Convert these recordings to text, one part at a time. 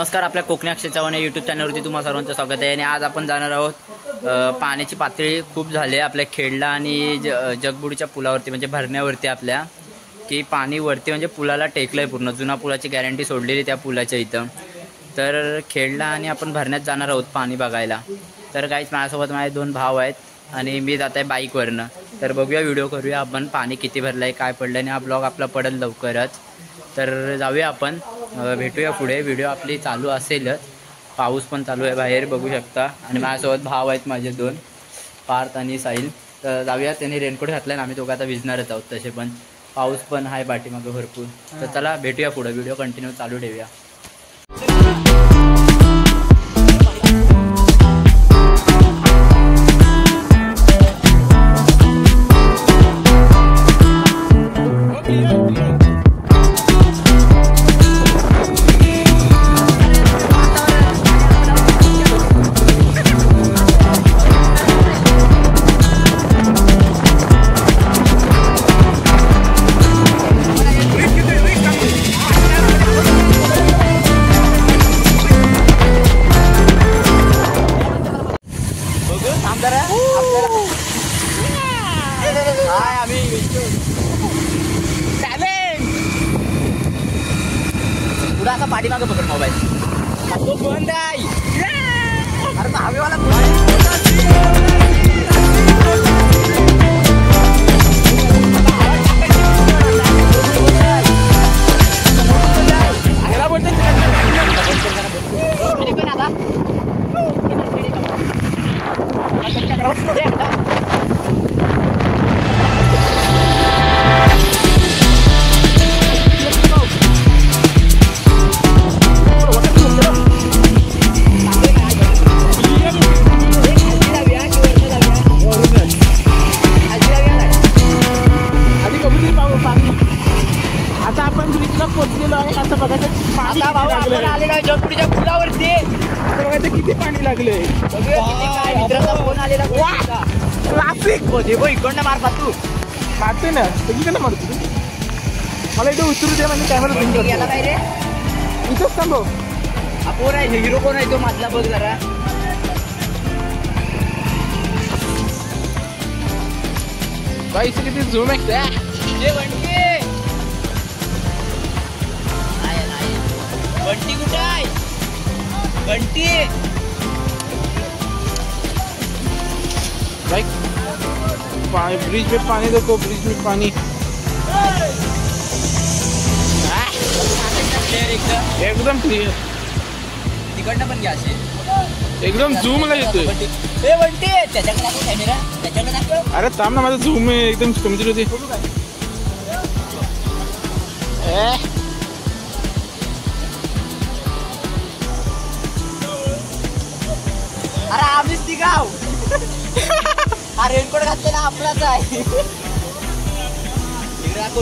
नमस्कार, आपल्या कोकणी अक्षय चव्हाण यूट्यूब चॅनलवरती तुम्हा सर्वांचं स्वागत आहे. आणि आज आपण जाणार आहोत पाण्याची पातळी खूप झाली आहे आपल्या खेडला आणि जगबुडीच्या पुलावरती, म्हणजे भरण्यावरती आपल्या की पाणी वरती म्हणजे पुलाला टेकलं आहे पूर्ण. जुना पुलाची गॅरंटी सोडलेली त्या पुलाच्या इथं. तर खेडला आणि आपण भरण्यात जाणार आहोत पाणी बघायला. तर काहीच माझ्यासोबत माझे 2 भाव आहेत आणि मी जात आहे बाईकवरनं. तर बघूया, व्हिडिओ करूया आपण पाणी किती भरलं आहे, काय पडलं आणि हा ब्लॉग आपला पडेल लवकरच. तर जाऊया आपण, भेटूया पुढे. व्हिडिओ आपली चालू असेलच. पाऊस पण चालू आहे बाहेर, बघू शकता. आणि माझ्यासोबत भाव आहेत माझे 2, पार्थ आणि साहिल. तर जाऊया. त्यांनी रेनकोट घातला आणि आम्ही दोघं आता भिजणारच आहोत. तसे पण पाऊस पण आहे पाठीमागं भरपूर. तर चला भेटूया पुढे, व्हिडिओ कंटिन्यू चालू ठेवूया. पुढे असा पाठीमागं पकड मोबाईल. तो बंद आहे. अरे हवेवाला जगबुडीच्या पुलावरती किती पाणी लागले. फोन आलेला ट्रॅफिक होते बघ. इकडनं मारतात तू मारते ना, इकडनं मारतो तू. मला इथे उतरू दे म्हणजे कॅमेरा गेला काय रे. इथंच थांबव. कोण आहे हिरो, कोण आहे तो मधला बघ जरा. बाई किती झूम आहे. बंटी कुठे आहे. बंटी भाई ब्रिज में पानी देखो, ब्रिज में पानी एकदम क्लियर. तिकडनं पण घ्या एकदम झूम ला येतोय. बंटी त्याच्याकडे दाखव कॅमेरा, त्याच्याकडे दाखव. अरे थांब ना, माझा झूम आहे एकदम कमजोर होते. अरे आम्हीच निघाव. हा रेनकोट घातलेला आपलाच आहे. नीट दाखवतो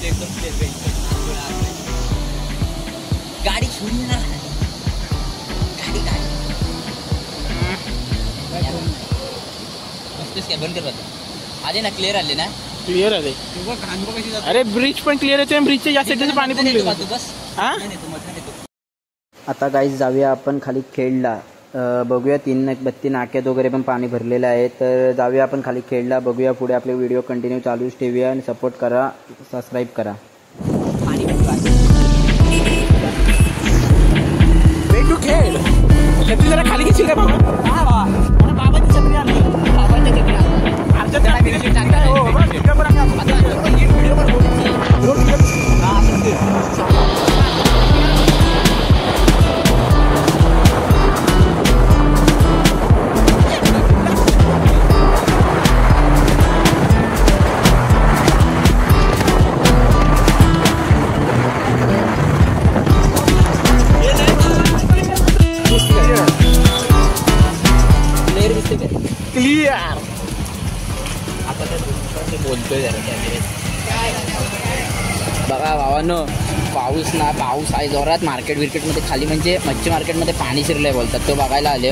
एकदम गाडी छोडी ना. गाडी बंद कर. आले ना, क्लिअर आले ना, क्लिअर आले. अरे ब्रिज पण क्लिअर आहे, ब्रिजच्या या साईडचं पाणी पण क्लिअर. बस आता गाईज जाऊया आपण खाली खेडला. बघूया 332 नाक्यात वगैरे पण पाणी भरलेलं आहे. तर जाऊया आपण खाली खेडला, बघूया पुढे. आपले व्हिडिओ कंटिन्यू चालूच ठेवूया आणि सपोर्ट करा, सबस्क्राईब करा. खेड जरा खाली घेशील का बाबा. बाबाची छत्री आली. क्लियर. बोलतोय बघा भावानो, पाऊस आहे जोरात. मार्केटमध्ये खाली म्हणजे मच्छी मार्केटमध्ये पाणी शिरलंय बोलतात, तो बघायला आले.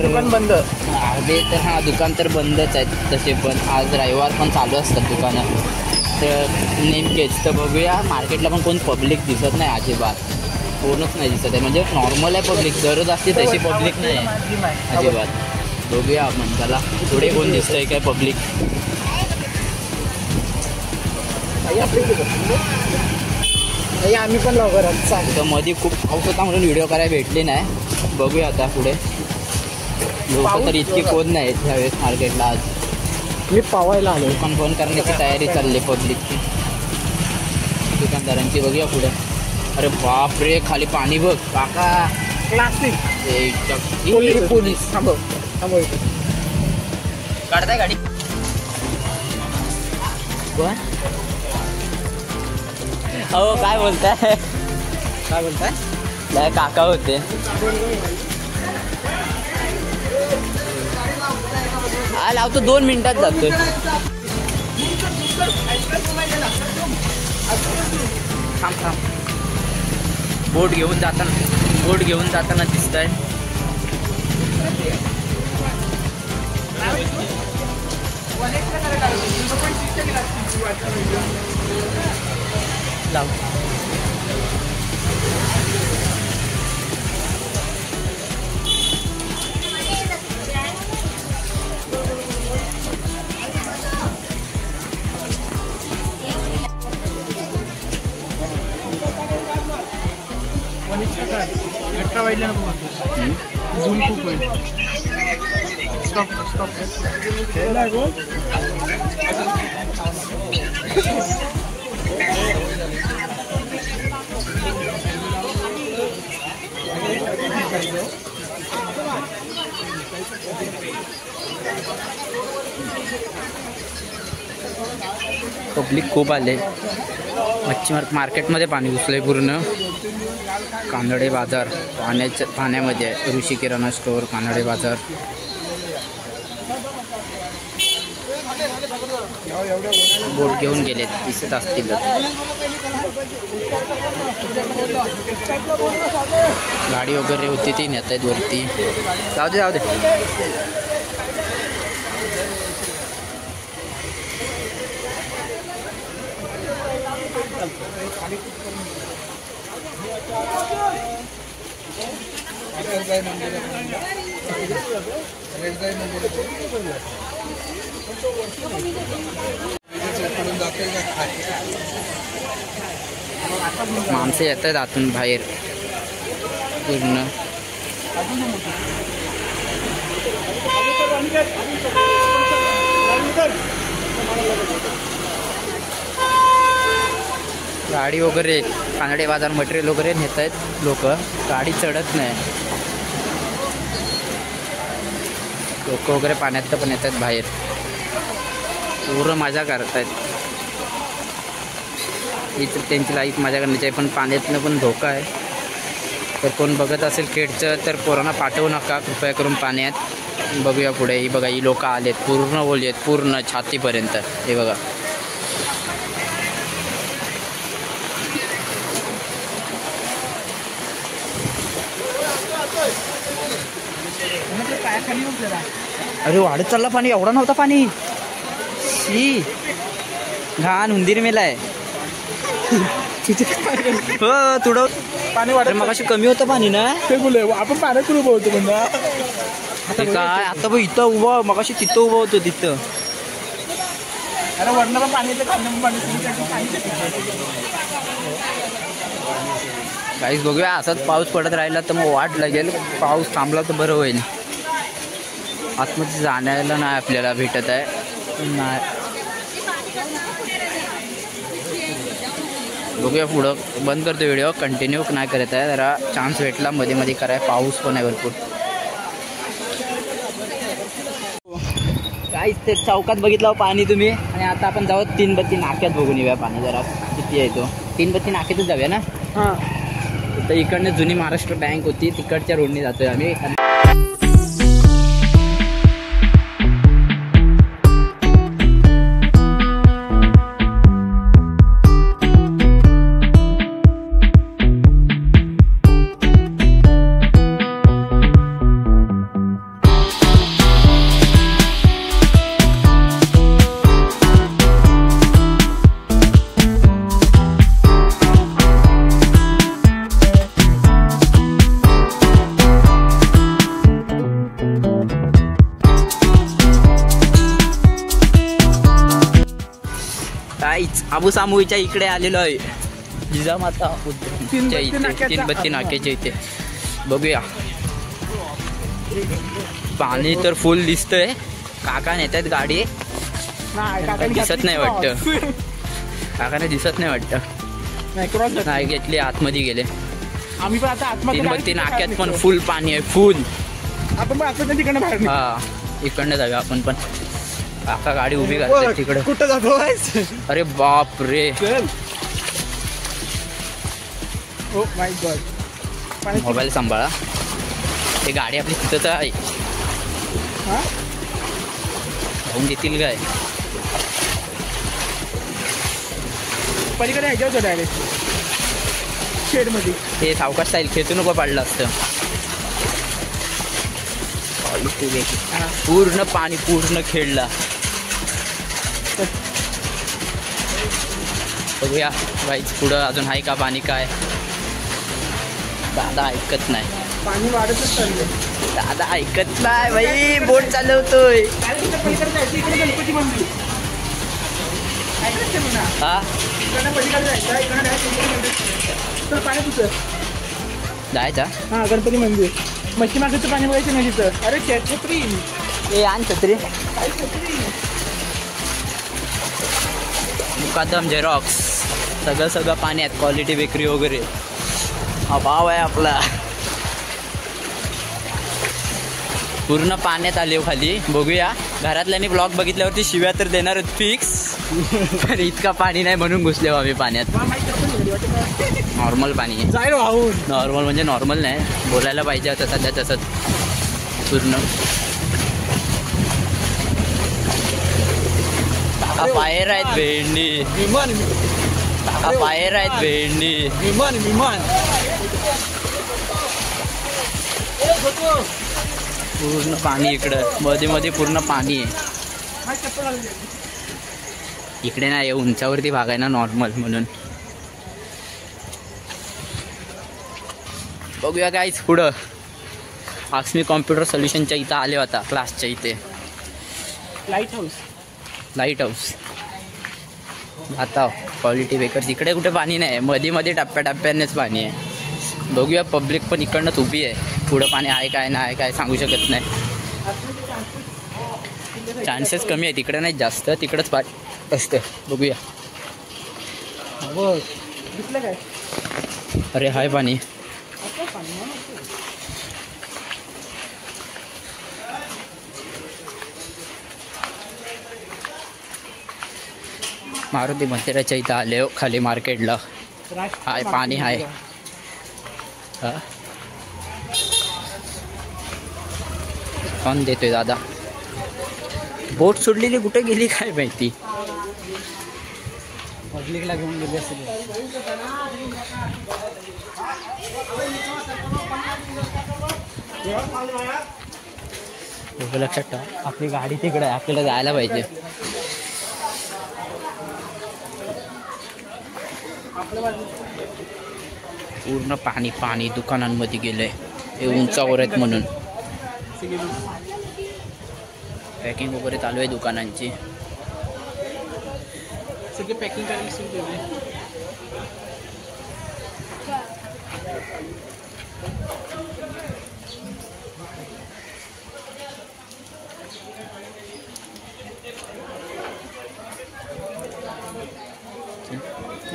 दुकान बंद अर्धे. तर हा दुकान तर बंदच आहेत तसे, पण आज रविवार पण चालू असतात दुकानं तर नेमकेच. तर बघूया, मार्केटला पण कोण पब्लिक दिसत नाही अजिबात. कोणच नाही दिसत आहे. म्हणजे नॉर्मल आहे पब्लिक, दररोज असते तशी पब्लिक नाही आहे अजिबात. बघूया आपण त्याला पुढे कोण दिसतंय काय पब्लिक. आम्ही पण लवकरच तर मध्ये खूप पाऊस होता म्हणून व्हिडिओ करायला भेटली नाही. बघूया आता पुढे. लोक तर इतकी कोण नाहीत ह्यावेळेस मार्केटला. आज मी पावायला आलो. दुकान फोन करण्याची तयारी चालली पब्लिकची, दुकानदारांची. बघूया पुढे. अरे बापरे, खाली पाणी बघ काका. क्लासिक पोलीस थांबव थांबव. काढताय गाडी. हो काय बोलताय, काय बोलताय. काय काका होते. हा लावतो, 2 मिनिटात जातोय. थांब थांब. बोट घेऊन जाताना दिसत आहे. लाव. झूम खूप होईल. Stop stop. पब्लिक खूप आले. मच्छी मार्केटमध्ये पाणी घुसलंय पूर्ण. कानडे बाजार पाण्यामध्ये. ऋषी किराणा स्टोअर, कानडे बाजार. बोट घेऊन गेलेत, दिसत असतील. गाडी वगैरे होती ती नेत आहेत वरती. जाऊ दे जाऊ दे. माणसं येत आहेत आतून बाहेर पूर्ण. गाडी वगैरे कानडे बाजार मटेरियल वगैरे नेत आहेत लोक. गाडी चढत नाही. लोक वगैरे पाण्यात पण येत आहेत बाहेर. पूर्ण मजा करतायत. इथं त्यांची लाईफ मजा करण्याची आहे, पण पाण्यातनं पण धोका आहे. तर कोण बघत असेल खेडचं तर पोरांना पाठवू नका कृपया करून पाण्यात. बघूया पुढे. ही बघा, ही लोक आलेत पूर्ण ओली आहेत, पूर्ण छातीपर्यंत. हे बघा. अरे वाढत चालला पाणी. एवढा नव्हता पाणी. शी घाण उंदीर मेलाय. हो थोडं पाणी वाटत. मग अशी कमी होतं पाणी ना. ते बोले आपण पाण्यात उभं होतो म्हणा. काय आता बघ इथं उभं, मग अशी तिथं उभं होतं तिथं. अरे वरनं पण पाणी येतं, खालनं पण पाणी. काहीच बघूया. असाच पाऊस पडत राहिला तर मग वाट लागेल. पाऊस थांबला तर बरं होईल. आतमध्ये जाण्याला नाही आपल्याला भेटत आहे. नाही बघूया पुढं. बंद करतो व्हिडिओ, कंटिन्यू नाही करत आहे. जरा चान्स भेटला मध्ये मध्ये कराय. पाऊस पण आहे भरपूर. काहीच ते चौकात बघितलं पाणी तुम्ही. आणि आता आपण जाऊ 3 बत्ती नाक्यात बघून येऊया पाणी जरा किती आहे तो. 3 बत्ती नाक्यातच जाऊया ना. हां. तर इकडनं जुनी महाराष्ट्र बँक होती, तिकडच्या रोडने जातोय आम्ही. काहीच आबूसामूच्या इकडे आलेलो आहे जिजामाता उद्यानच्या इथे तीनबत्ती नाक्याच्या इथे बघूया. पाणी तर फुल दिसतंय. काका नेतात गाडी. दिसत नाही वाटतं. काकाने दिसत नाही वाटतं. नाही घेतली आतमध्ये गेले. आम्ही पण आता तीनबत्ती नाक्यात पण फुल पाणी आहे. फुल. आपण पण आता तिकडनं बाहेर हा इकडनं जाऊया आपण पण. काका गाडी उभी करतात तिकडे. कुठं जातो? अरे बाप रे. Oh my God. मोबाईल सांभाळा. ते गाडी आपली तिथंच आहे. जाऊन देतील काय? पलीकडे ह्याच्यावर डायरेक्ट शेडमध्ये. ते सावकाश स्टाईल खेचू नको पाडलं असतं. पूर्ण पाणी पूर्ण खेळला. बघूया बाईच पुढं अजून आहे का पाणी काय. दादा ऐकत नाही. पाणी वाढतच चाललंय. दादा ऐकत नाही बाई. बोट चालवतोय. इकडे गणपती मंदिर हा पलीकडे जायचं पाणी तुझं जायचा. हा गणपती मंदिर. मच्छी मार्केटचं पाणी बघायचं नाही तिथं. अरे छत्री. ए आण छत्री. मुकादम झेरॉक्स सगळं पाणी आहेत. क्वालिटी बेकरी वगैरे हा भाव आहे आपला. पूर्ण पाण्यात आले खाली. बघूया घरातल्यानी ब्लॉग बघितल्यावरती शिव्या तर देणार फिक्स. पण इतका पाणी नाही म्हणून घुसले आम्ही पाण्यात. नॉर्मल पाणी आहे. जाईल वाहून. नॉर्मल म्हणजे नॉर्मल नाही बोलायला पाहिजे आता सध्या तसंच. पूर्ण काका बाहेर आहेत भेंडी. विमान. काका बाहेर आहेत भेंडी. विमान विमान. पूर्ण पाणी इकडं मध्ये मध्ये पूर्ण पाणी आहे. इकडे नाही उंचावरती भाग आहे ना नॉर्मल म्हणून. बघूया काहीच पुढं. आक्समी कॉम्प्युटर सोल्युशनच्या इथं आले होता क्लासच्या इथे. लाईट हाऊस आता क्वालिटी बेकर. तिकडे कुठे पाणी नाही. मध्ये मध्ये टप्प्याटप्प्यानेच पाणी आहे. बघूया पब्लिक पण इकडनंच उभी आहे. पुढं पाणी आहे काय नाही काय सांगू शकत नाही. चान्सेस कमी आहे. तिकडे नाही जास्त. तिकडंच पाणी असतं. बघूया. अरे हाय पाणी. मारुती मंदिराच्या इथं आले हो खाली मार्केटला. हाय पाणी आहे. हा कोण देतोय दादा. बोट सोडलेली कुठे गेली काय माहिती. पब्लिकला घेऊन गेली असेल. लक्षात ठेवा आपली गाडी तिकडे आहे. आपल्याला जायला पाहिजे. पूर्ण पाणी पाणी दुकानांमध्ये गेलंय. हे उंचावर आहेत म्हणून. पॅकिंग वगैरे चालू आहे दुकानांची. सगळे पॅकिंग करायला सुरू केले.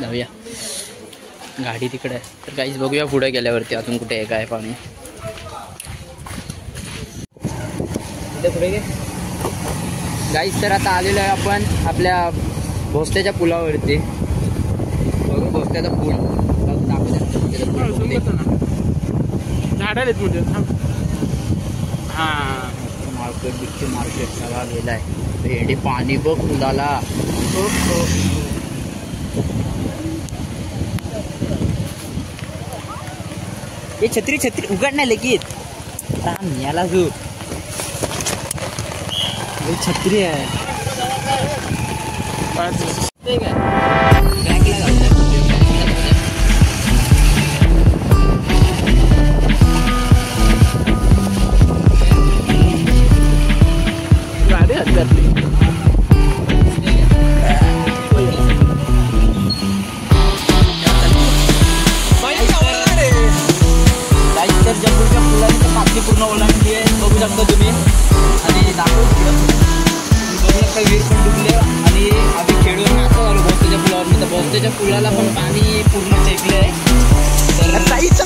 जाऊया. गाडी तिकडे आहे तर काहीच बघूया पुढे गेल्यावरती अजून कुठे आहे काय पाणी. पुढे गे गाईस. तर आता आलेलो आहे आपण आपल्या भोसल्याच्या पुलावरती. बघू भोसल्याचा पूल झाड आहेत म्हणजे. हां मार्केट मार्केट सगळा गेला आहे. भेंडी पाणी बघ पुलाला. ये छत्री छत्री उघड नाही लगेच. याला जो छत्री आहे. गाडी हात सरवंतच्या पुलाला पण पाणी पूर्ण टेकलंय. तर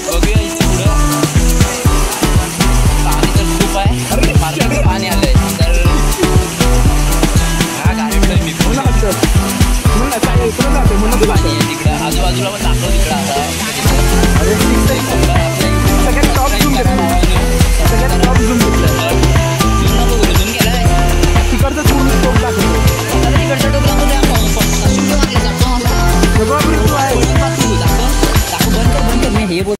बघूया इथे पुढं पाणी तर खूप आहे, मार्गात पाणी आलंय. तर हा गाडीकडे मी पाणी आहे तिकडं आजूबाजूला पण दाखव तिकडं आता